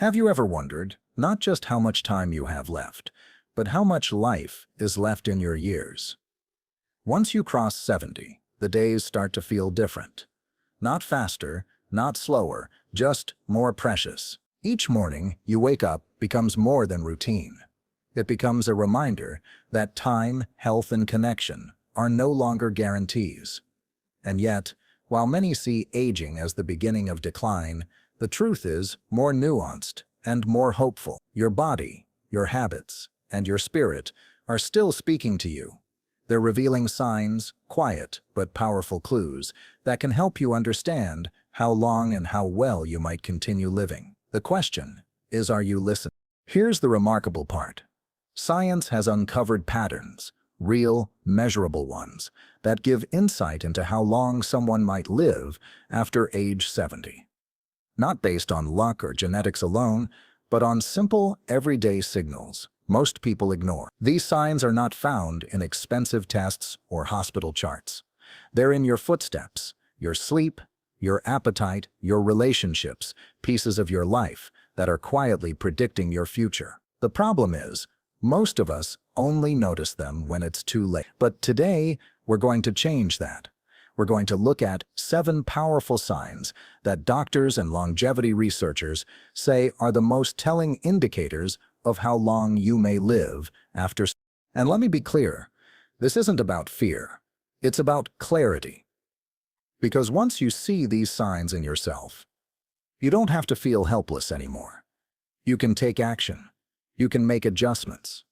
Have you ever wondered not just how much time you have left, but how much life is left in your years? Once you cross 70, the days start to feel different. Not faster, not slower, just more precious. Each morning you wake up becomes more than routine. It becomes a reminder that time, health, and connection are no longer guarantees. And yet, while many see aging as the beginning of decline, the truth is more nuanced and more hopeful. Your body, your habits, and your spirit are still speaking to you. They're revealing signs, quiet but powerful clues, that can help you understand how long and how well you might continue living. The question is, are you listening? Here's the remarkable part. Science has uncovered patterns, real, measurable ones, that give insight into how long someone might live after age 70. Not based on luck or genetics alone, but on simple, everyday signals most people ignore. These signs are not found in expensive tests or hospital charts. They're in your footsteps, your sleep, your appetite, your relationships, pieces of your life that are quietly predicting your future. The problem is, most of us only notice them when it's too late. But today, we're going to change that. We're going to look at 7 powerful signs that doctors and longevity researchers say are the most telling indicators of how long you may live after. And let me be clear, this isn't about fear. It's about clarity. Because once you see these signs in yourself, you don't have to feel helpless anymore. You can take action. You can make adjustments.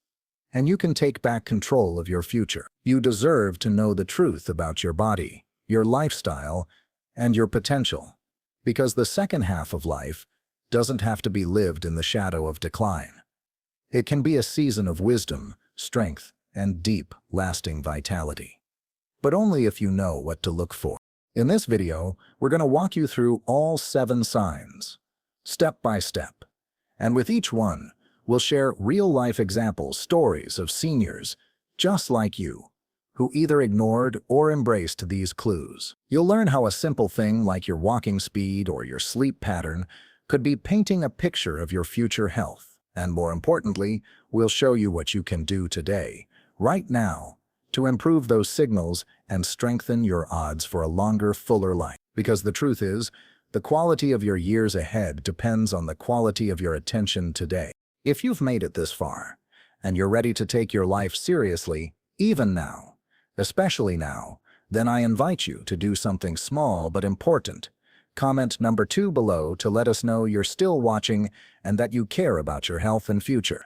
And you can take back control of your future. You deserve to know the truth about your body, your lifestyle, and your potential. Because the second half of life doesn't have to be lived in the shadow of decline. It can be a season of wisdom, strength, and deep, lasting vitality. But only if you know what to look for. In this video, we're going to walk you through all 7 signs, step by step. And with each one, we'll share real-life examples, stories of seniors, just like you, who either ignored or embraced these clues. You'll learn how a simple thing like your walking speed or your sleep pattern could be painting a picture of your future health. And more importantly, we'll show you what you can do today, right now, to improve those signals and strengthen your odds for a longer, fuller life. Because the truth is, the quality of your years ahead depends on the quality of your attention today. If you've made it this far, and you're ready to take your life seriously, even now, especially now, then I invite you to do something small but important. Comment number 2 below to let us know you're still watching and that you care about your health and future.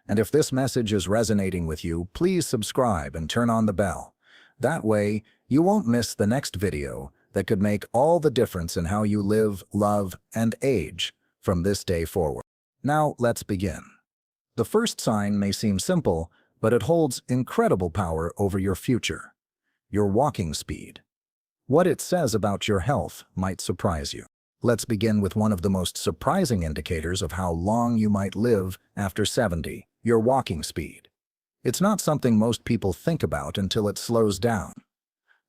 And if this message is resonating with you, please subscribe and turn on the bell. That way, you won't miss the next video that could make all the difference in how you live, love, and age from this day forward. Now, let's begin. The first sign may seem simple, but it holds incredible power over your future. Your walking speed. What it says about your health might surprise you. Let's begin with one of the most surprising indicators of how long you might live after 70, your walking speed. It's not something most people think about until it slows down.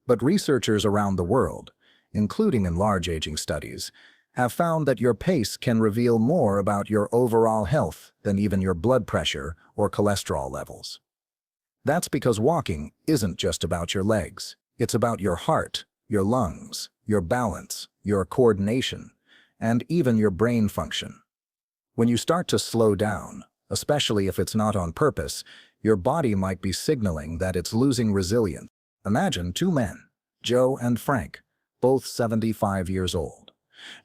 But researchers around the world, including in large aging studies, have found that your pace can reveal more about your overall health than even your blood pressure or cholesterol levels. That's because walking isn't just about your legs. It's about your heart, your lungs, your balance, your coordination, and even your brain function. When you start to slow down, especially if it's not on purpose, your body might be signaling that it's losing resilience. Imagine 2 men, Joe and Frank, both 75 years old.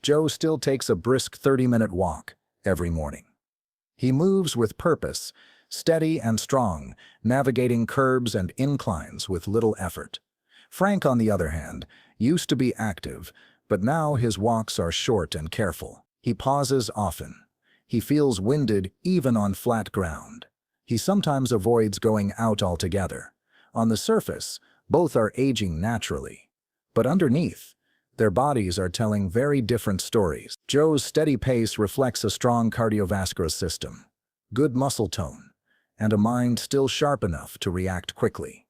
Joe still takes a brisk 30-minute walk every morning. He moves with purpose, steady and strong, navigating curbs and inclines with little effort. Frank, on the other hand, used to be active, but now his walks are short and careful. He pauses often. He feels winded even on flat ground. He sometimes avoids going out altogether. On the surface, both are aging naturally. But underneath, their bodies are telling very different stories. Joe's steady pace reflects a strong cardiovascular system, good muscle tone, and a mind still sharp enough to react quickly.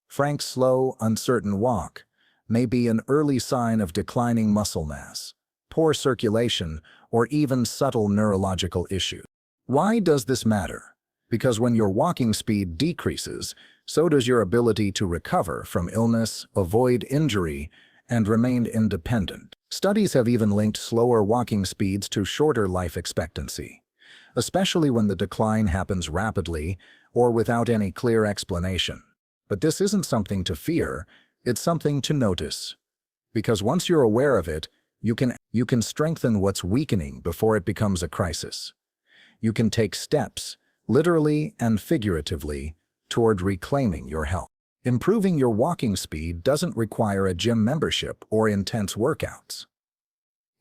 Frank's slow, uncertain walk may be an early sign of declining muscle mass, poor circulation, or even subtle neurological issues. Why does this matter? Because when your walking speed decreases, so does your ability to recover from illness, avoid injury, and remain independent. Studies have even linked slower walking speeds to shorter life expectancy, especially when the decline happens rapidly or without any clear explanation. But this isn't something to fear, it's something to notice. Because once you're aware of it, you can strengthen what's weakening before it becomes a crisis. You can take steps, literally and figuratively, toward reclaiming your health. Improving your walking speed doesn't require a gym membership or intense workouts.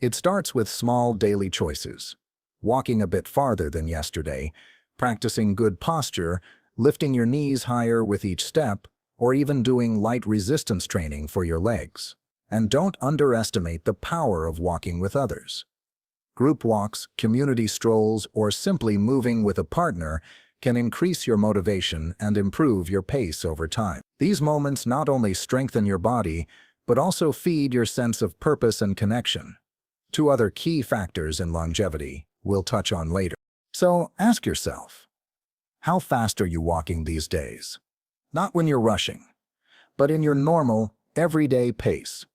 It starts with small daily choices. Walking a bit farther than yesterday, practicing good posture, lifting your knees higher with each step, or even doing light resistance training for your legs. And don't underestimate the power of walking with others. Group walks, community strolls, or simply moving with a partner can increase your motivation and improve your pace over time. These moments not only strengthen your body, but also feed your sense of purpose and connection. Two other key factors in longevity we'll touch on later. So ask yourself, how fast are you walking these days? Not when you're rushing, but in your normal, everyday pace.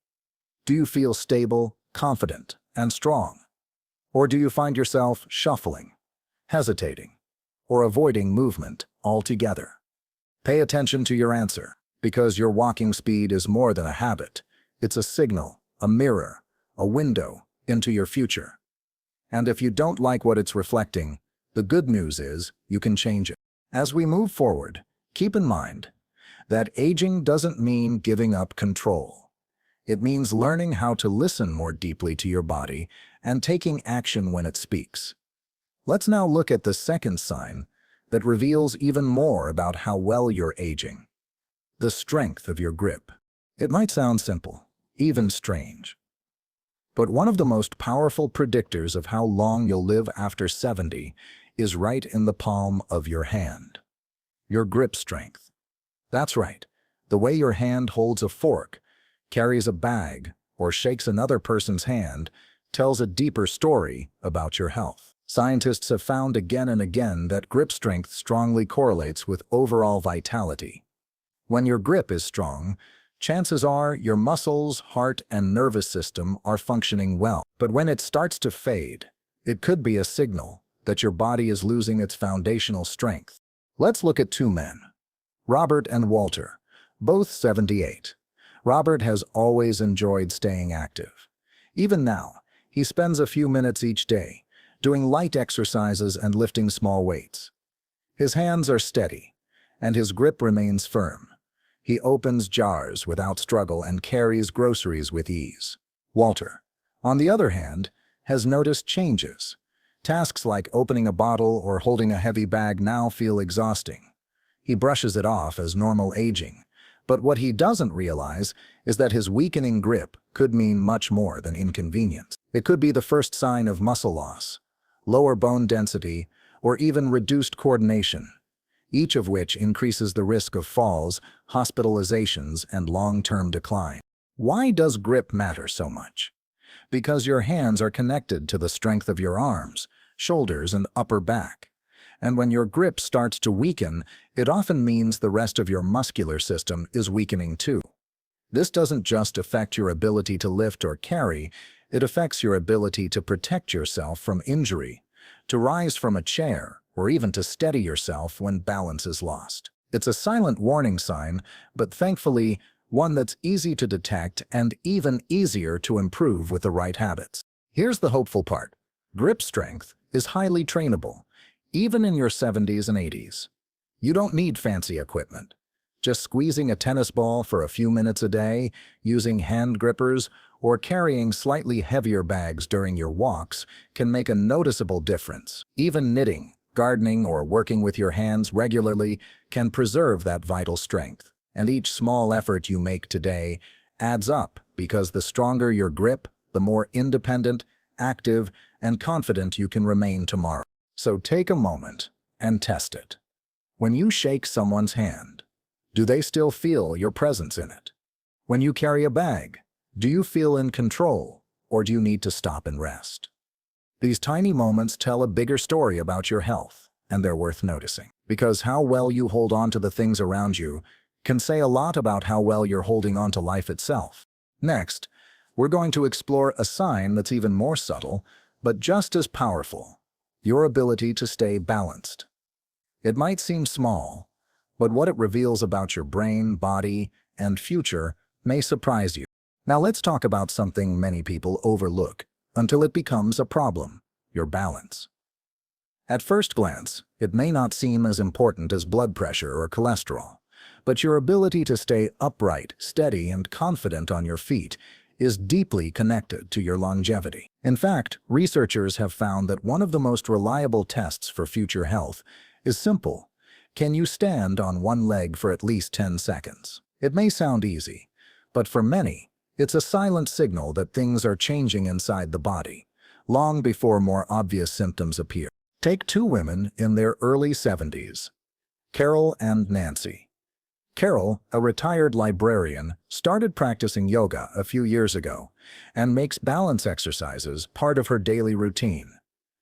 Do you feel stable, confident, and strong? Or do you find yourself shuffling, hesitating, or avoiding movement altogether? Pay attention to your answer, because your walking speed is more than a habit. It's a signal, a mirror, a window into your future. And if you don't like what it's reflecting, the good news is you can change it. As we move forward, keep in mind that aging doesn't mean giving up control. It means learning how to listen more deeply to your body and taking action when it speaks. Let's now look at the second sign that reveals even more about how well you're aging. The strength of your grip. It might sound simple, even strange. But one of the most powerful predictors of how long you'll live after 70 is right in the palm of your hand. Your grip strength. That's right, the way your hand holds a fork, carries a bag, or shakes another person's hand tells a deeper story about your health. Scientists have found again and again that grip strength strongly correlates with overall vitality. When your grip is strong, chances are your muscles, heart, and nervous system are functioning well. But when it starts to fade, it could be a signal that your body is losing its foundational strength. Let's look at two men, Robert and Walter, both 78. Robert has always enjoyed staying active. Even now, he spends a few minutes each day, doing light exercises and lifting small weights. His hands are steady, and his grip remains firm. He opens jars without struggle and carries groceries with ease. Walter, on the other hand, has noticed changes. Tasks like opening a bottle or holding a heavy bag now feel exhausting. He brushes it off as normal aging. But what he doesn't realize is that his weakening grip could mean much more than inconvenience. It could be the first sign of muscle loss, lower bone density, or even reduced coordination, each of which increases the risk of falls, hospitalizations, and long-term decline. Why does grip matter so much? Because your hands are connected to the strength of your arms, shoulders, and upper back. And when your grip starts to weaken, it often means the rest of your muscular system is weakening too. This doesn't just affect your ability to lift or carry, it affects your ability to protect yourself from injury, to rise from a chair, or even to steady yourself when balance is lost. It's a silent warning sign, but thankfully, one that's easy to detect and even easier to improve with the right habits. Here's the hopeful part. Grip strength is highly trainable, even in your 70s and 80s. You don't need fancy equipment. Just squeezing a tennis ball for a few minutes a day, using hand grippers, or carrying slightly heavier bags during your walks can make a noticeable difference. Even knitting, gardening, or working with your hands regularly can preserve that vital strength. And each small effort you make today adds up, because the stronger your grip, the more independent, active, and confident you can remain tomorrow. So take a moment and test it. When you shake someone's hand, do they still feel your presence in it? When you carry a bag, do you feel in control, or do you need to stop and rest? These tiny moments tell a bigger story about your health, and they're worth noticing. Because how well you hold on to the things around you can say a lot about how well you're holding on to life itself. Next, we're going to explore a sign that's even more subtle, but just as powerful: your ability to stay balanced. It might seem small, but what it reveals about your brain, body, and future may surprise you. Now let's talk about something many people overlook until it becomes a problem: your balance. At first glance, it may not seem as important as blood pressure or cholesterol, but your ability to stay upright, steady, and confident on your feet is deeply connected to your longevity. In fact, researchers have found that one of the most reliable tests for future health is simple: can you stand on one leg for at least 10 seconds? It may sound easy, but for many, it's a silent signal that things are changing inside the body, long before more obvious symptoms appear. Take two women in their early 70s, Carol and Nancy. Carol, a retired librarian, started practicing yoga a few years ago and makes balance exercises part of her daily routine.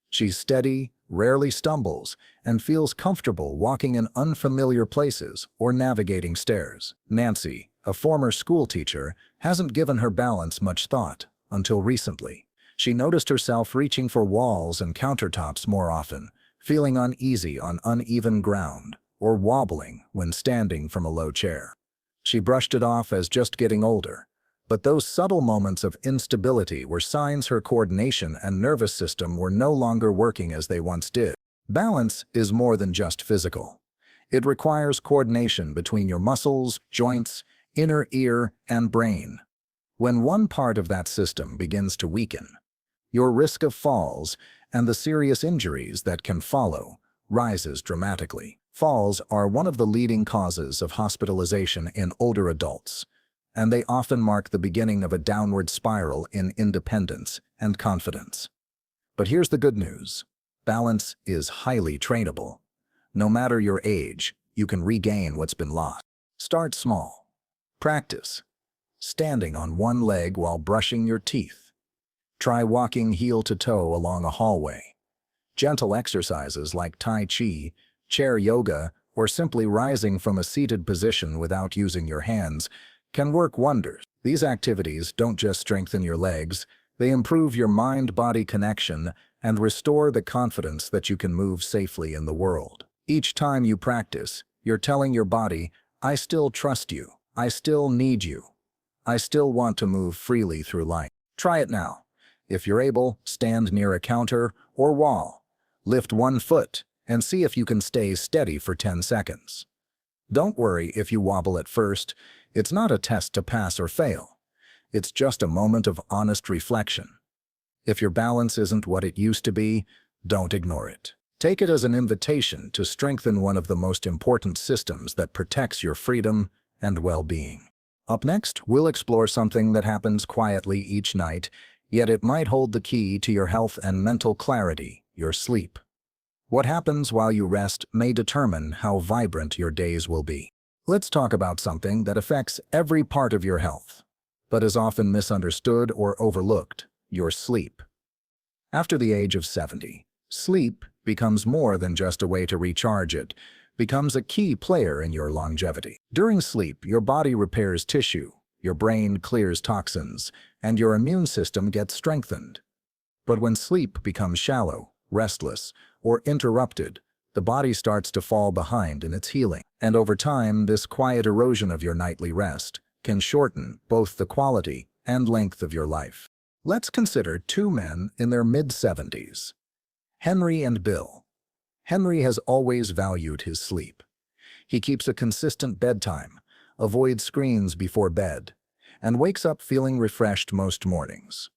She's steady, rarely stumbles, and feels comfortable walking in unfamiliar places or navigating stairs. Nancy, a former school teacher, hasn't given her balance much thought until recently. She noticed herself reaching for walls and countertops more often, feeling uneasy on uneven ground, or wobbling when standing from a low chair. She brushed it off as just getting older, but those subtle moments of instability were signs her coordination and nervous system were no longer working as they once did. Balance is more than just physical. It requires coordination between your muscles, joints, inner ear, and brain. When one part of that system begins to weaken, your risk of falls and the serious injuries that can follow rises dramatically. Falls are one of the leading causes of hospitalization in older adults, and they often mark the beginning of a downward spiral in independence and confidence. But here's the good news: balance is highly trainable. No matter your age, you can regain what's been lost. Start small. Practice standing on one leg while brushing your teeth. Try walking heel to toe along a hallway. Gentle exercises like Tai Chi, chair yoga, or simply rising from a seated position without using your hands can work wonders. These activities don't just strengthen your legs, they improve your mind-body connection and restore the confidence that you can move safely in the world. Each time you practice, you're telling your body, "I still trust you. I still need you. I still want to move freely through life." Try it now. If you're able, stand near a counter or wall. Lift one foot and see if you can stay steady for 10 seconds. Don't worry if you wobble at first. It's not a test to pass or fail. It's just a moment of honest reflection. If your balance isn't what it used to be, don't ignore it. Take it as an invitation to strengthen one of the most important systems that protects your freedom and well-being. Up next, we'll explore something that happens quietly each night, yet it might hold the key to your health and mental clarity: your sleep. What happens while you rest may determine how vibrant your days will be. Let's talk about something that affects every part of your health, but is often misunderstood or overlooked: your sleep. After the age of 70, sleep becomes more than just a way to recharge. It becomes a key player in your longevity. During sleep, your body repairs tissue, your brain clears toxins, and your immune system gets strengthened. But when sleep becomes shallow, restless, or interrupted, the body starts to fall behind in its healing. And over time, this quiet erosion of your nightly rest can shorten both the quality and length of your life. Let's consider two men in their mid-70s, Henry and Bill. Henry has always valued his sleep. He keeps a consistent bedtime, avoids screens before bed, and wakes up feeling refreshed most mornings.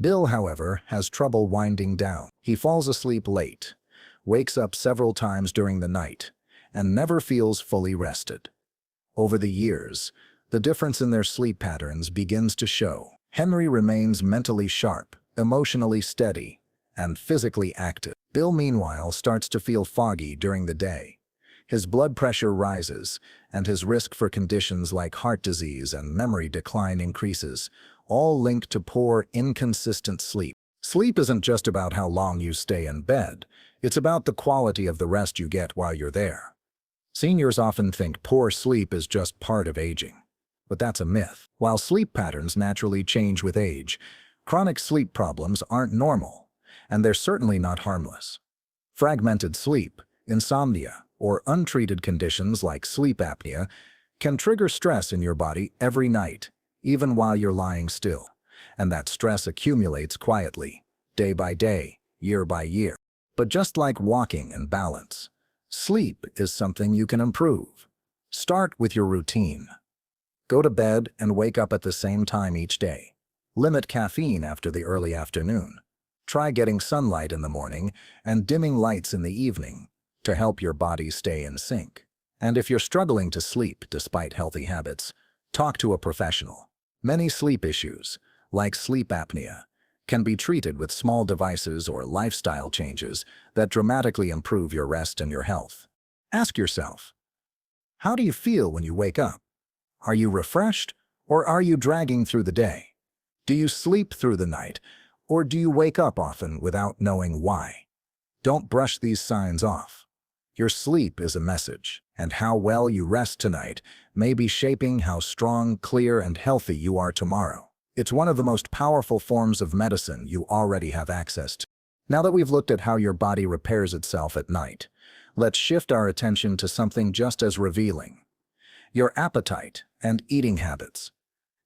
Bill, however, has trouble winding down. He falls asleep late, wakes up several times during the night, and never feels fully rested. Over the years, the difference in their sleep patterns begins to show. Henry remains mentally sharp, emotionally steady, and physically active. Bill, meanwhile, starts to feel foggy during the day. His blood pressure rises, and his risk for conditions like heart disease and memory decline increases, all linked to poor, inconsistent sleep. Sleep isn't just about how long you stay in bed, it's about the quality of the rest you get while you're there. Seniors often think poor sleep is just part of aging, but that's a myth. While sleep patterns naturally change with age, chronic sleep problems aren't normal, and they're certainly not harmless. Fragmented sleep, insomnia, or untreated conditions like sleep apnea can trigger stress in your body every night, even while you're lying still. And that stress accumulates quietly, day by day, year by year. But just like walking and balance, sleep is something you can improve. Start with your routine. Go to bed and wake up at the same time each day. Limit caffeine after the early afternoon. Try getting sunlight in the morning and dimming lights in the evening to help your body stay in sync. And if you're struggling to sleep despite healthy habits, talk to a professional. Many sleep issues, like sleep apnea, can be treated with small devices or lifestyle changes that dramatically improve your rest and your health. Ask yourself, how do you feel when you wake up? Are you refreshed, or are you dragging through the day? Do you sleep through the night, or do you wake up often without knowing why? Don't brush these signs off. Your sleep is a message, and how well you rest tonight may be shaping how strong, clear, and healthy you are tomorrow. It's one of the most powerful forms of medicine you already have access to. Now that we've looked at how your body repairs itself at night, let's shift our attention to something just as revealing: your appetite and eating habits.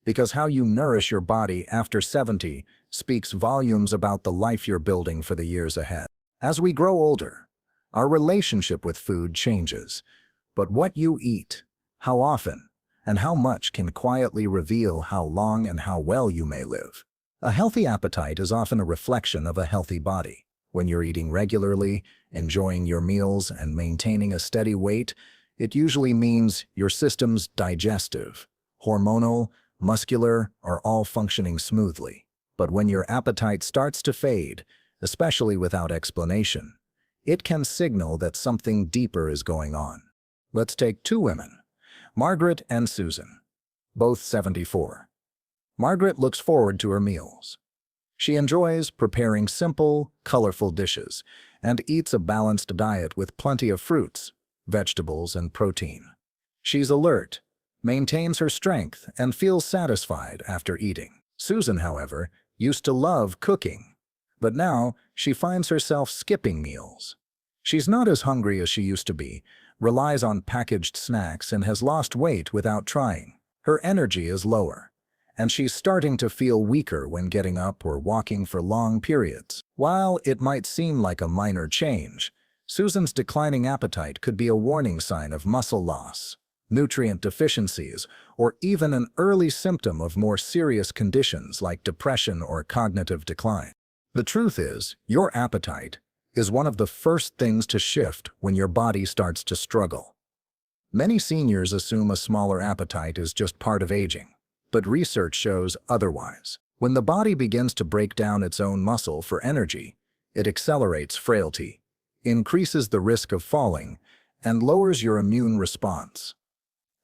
Because how you nourish your body after 70 speaks volumes about the life you're building for the years ahead. As we grow older, our relationship with food changes, but what you eat, how often, and how much can quietly reveal how long and how well you may live. A healthy appetite is often a reflection of a healthy body. When you're eating regularly, enjoying your meals, and maintaining a steady weight, it usually means your system's digestive, hormonal, muscular are all functioning smoothly. But when your appetite starts to fade, especially without explanation, it can signal that something deeper is going on. Let's take two women, Margaret and Susan, both 74. Margaret looks forward to her meals. She enjoys preparing simple, colorful dishes and eats a balanced diet with plenty of fruits, vegetables, and protein. She's alert, maintains her strength, and feels satisfied after eating. Susan, however, used to love cooking, but now she finds herself skipping meals. She's not as hungry as she used to be, relies on packaged snacks, and has lost weight without trying. Her energy is lower, and she's starting to feel weaker when getting up or walking for long periods. While it might seem like a minor change, Susan's declining appetite could be a warning sign of muscle loss, nutrient deficiencies, or even an early symptom of more serious conditions like depression or cognitive decline. The truth is, your appetite is one of the first things to shift when your body starts to struggle. Many seniors assume a smaller appetite is just part of aging, but research shows otherwise. When the body begins to break down its own muscle for energy, it accelerates frailty, increases the risk of falling, and lowers your immune response.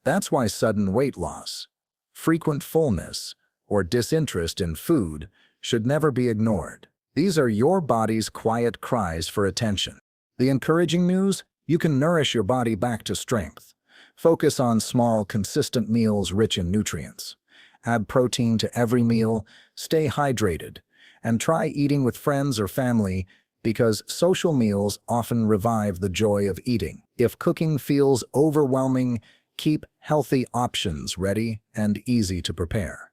That's why sudden weight loss, frequent fullness, or disinterest in food should never be ignored. These are your body's quiet cries for attention. The encouraging news? You can nourish your body back to strength. Focus on small, consistent meals rich in nutrients. Add protein to every meal, stay hydrated, and try eating with friends or family because social meals often revive the joy of eating. If cooking feels overwhelming, keep healthy options ready and easy to prepare.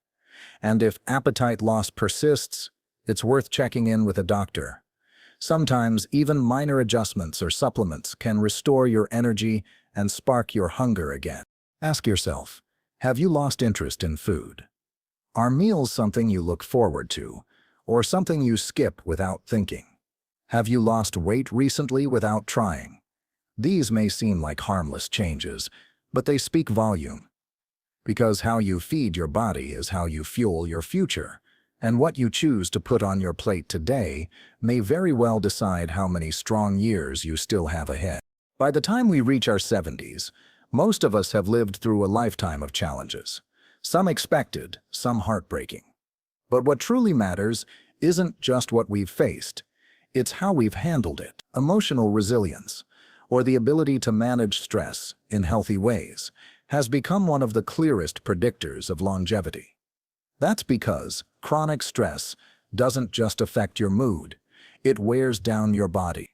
And if appetite loss persists, it's worth checking in with a doctor. Sometimes even minor adjustments or supplements can restore your energy and spark your hunger again. Ask yourself, have you lost interest in food? Are meals something you look forward to, or something you skip without thinking? Have you lost weight recently without trying? These may seem like harmless changes, but they speak volume. Because how you feed your body is how you fuel your future, and what you choose to put on your plate today may very well decide how many strong years you still have ahead. By the time we reach our 70s, most of us have lived through a lifetime of challenges, some expected, some heartbreaking. But what truly matters isn't just what we've faced, it's how we've handled it. Emotional resilience, or the ability to manage stress in healthy ways, has become one of the clearest predictors of longevity. That's because chronic stress doesn't just affect your mood, it wears down your body.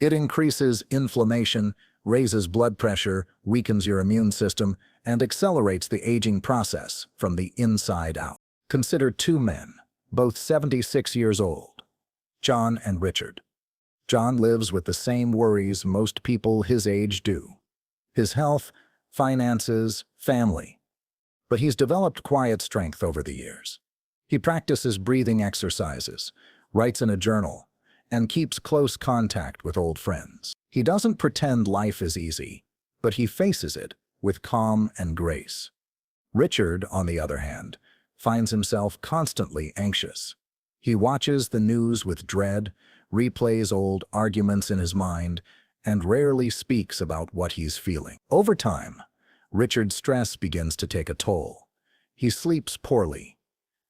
It increases inflammation, raises blood pressure, weakens your immune system, and accelerates the aging process from the inside out. Consider two men, both 76 years old, John and Richard. John lives with the same worries most people his age do: his health, finances, family. But he's developed quiet strength over the years. He practices breathing exercises, writes in a journal, and keeps close contact with old friends. He doesn't pretend life is easy, but he faces it with calm and grace. Richard, on the other hand, finds himself constantly anxious. He watches the news with dread, replays old arguments in his mind, and rarely speaks about what he's feeling. Over time, Richard's stress begins to take a toll. He sleeps poorly,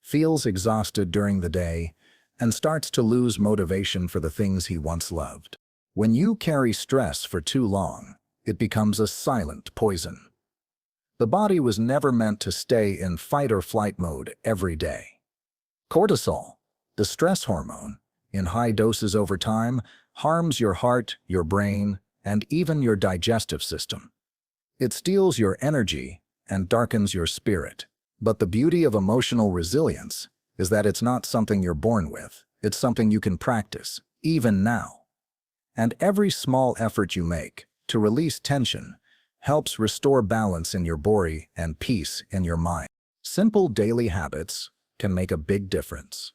feels exhausted during the day, and starts to lose motivation for the things he once loved. When you carry stress for too long, it becomes a silent poison. The body was never meant to stay in fight or flight mode every day. Cortisol, the stress hormone, in high doses over time, harms your heart, your brain, and even your digestive system. It steals your energy and darkens your spirit. But the beauty of emotional resilience is that it's not something you're born with. It's something you can practice, even now. And every small effort you make to release tension helps restore balance in your body and peace in your mind. Simple daily habits can make a big difference.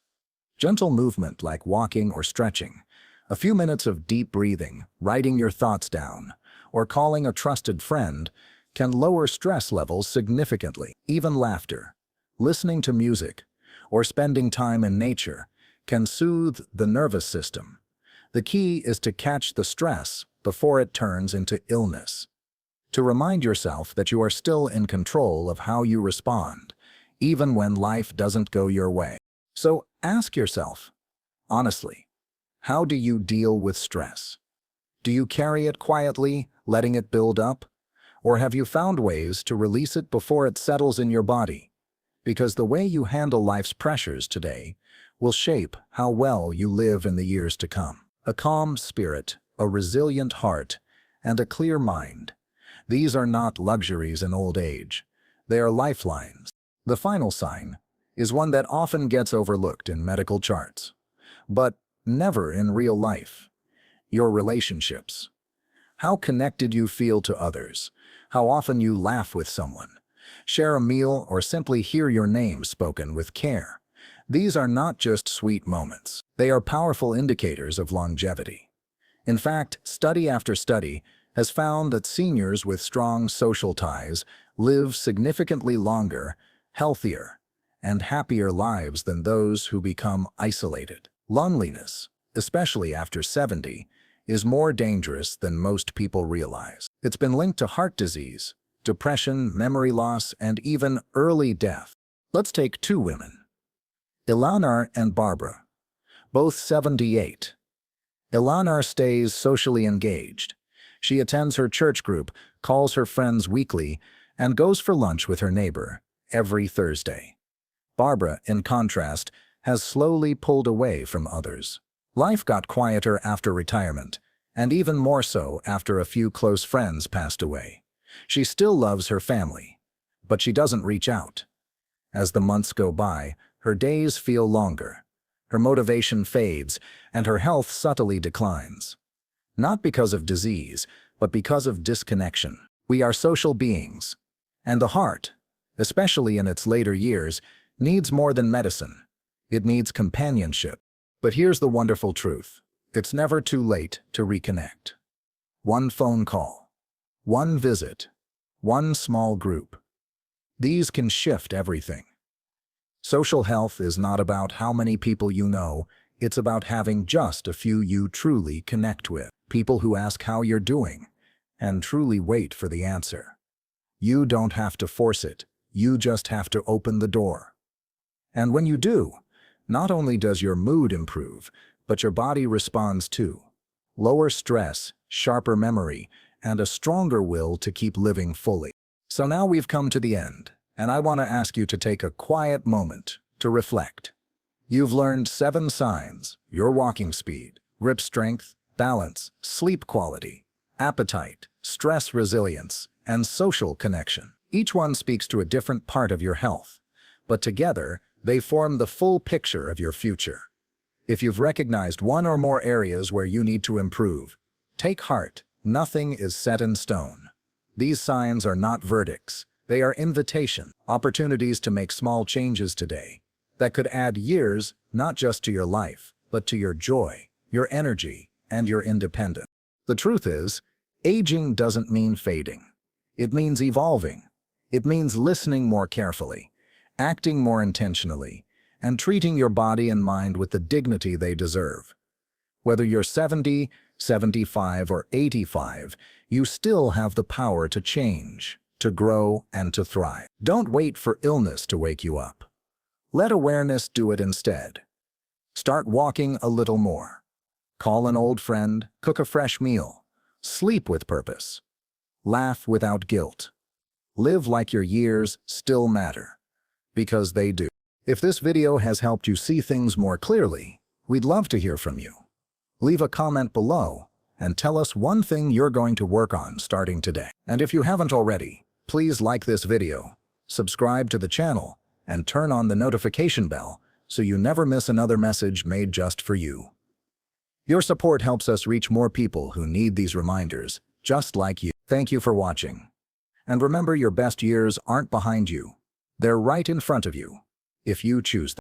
Gentle movement like walking or stretching, a few minutes of deep breathing, writing your thoughts down, or calling a trusted friend can lower stress levels significantly. Even laughter, listening to music, or spending time in nature can soothe the nervous system. The key is to catch the stress before it turns into illness. To remind yourself that you are still in control of how you respond, even when life doesn't go your way. So ask yourself, honestly, how do you deal with stress? Do you carry it quietly, letting it build up? Or have you found ways to release it before it settles in your body? Because the way you handle life's pressures today will shape how well you live in the years to come. A calm spirit, a resilient heart, and a clear mind. These are not luxuries in old age. They are lifelines. The final sign is one that often gets overlooked in medical charts, but never in real life: your relationships. How connected you feel to others, how often you laugh with someone, share a meal, or simply hear your name spoken with care. These are not just sweet moments. They are powerful indicators of longevity. In fact, study after study has found that seniors with strong social ties live significantly longer, healthier, and happier lives than those who become isolated. Loneliness, especially after 70, is more dangerous than most people realize. It's been linked to heart disease, depression, memory loss, and even early death. Let's take two women, Ilanar and Barbara, both 78. Ilanar stays socially engaged. She attends her church group, calls her friends weekly, and goes for lunch with her neighbor every Thursday. Barbara, in contrast, has slowly pulled away from others. Life got quieter after retirement, and even more so after a few close friends passed away. She still loves her family, but she doesn't reach out. As the months go by, her days feel longer. Her motivation fades, and her health subtly declines. Not because of disease, but because of disconnection. We are social beings, and the heart, especially in its later years, needs more than medicine. It needs companionship. But here's the wonderful truth: it's never too late to reconnect. One phone call, one visit, one small group. These can shift everything. Social health is not about how many people you know, it's about having just a few you truly connect with. People who ask how you're doing, and truly wait for the answer. You don't have to force it, you just have to open the door. And when you do, Not only does your mood improve, but your body responds too. Lower stress, sharper memory, and a stronger will to keep living fully. So now we've come to the end, and I want to ask you to take a quiet moment to reflect. You've learned 7 signs: your walking speed, grip strength, balance, sleep quality, appetite, stress resilience, and social connection. Each one speaks to a different part of your health, but together they form the full picture of your future. If you've recognized one or more areas where you need to improve, take heart. Nothing is set in stone. These signs are not verdicts. They are invitations, opportunities to make small changes today that could add years not just to your life, but to your joy, your energy, and your independence. The truth is, aging doesn't mean fading. It means evolving. It means listening more carefully, acting more intentionally, and treating your body and mind with the dignity they deserve. Whether you're 70, 75, or 85, you still have the power to change, to grow, and to thrive. Don't wait for illness to wake you up. Let awareness do it instead. Start walking a little more. Call an old friend, cook a fresh meal, sleep with purpose, laugh without guilt. Live like your years still matter, because they do. If this video has helped you see things more clearly, we'd love to hear from you. Leave a comment below and tell us one thing you're going to work on starting today. And if you haven't already, please like this video, subscribe to the channel, and turn on the notification bell so you never miss another message made just for you. Your support helps us reach more people who need these reminders, just like you. Thank you for watching. And remember, your best years aren't behind you. They're right in front of you, if you choose them.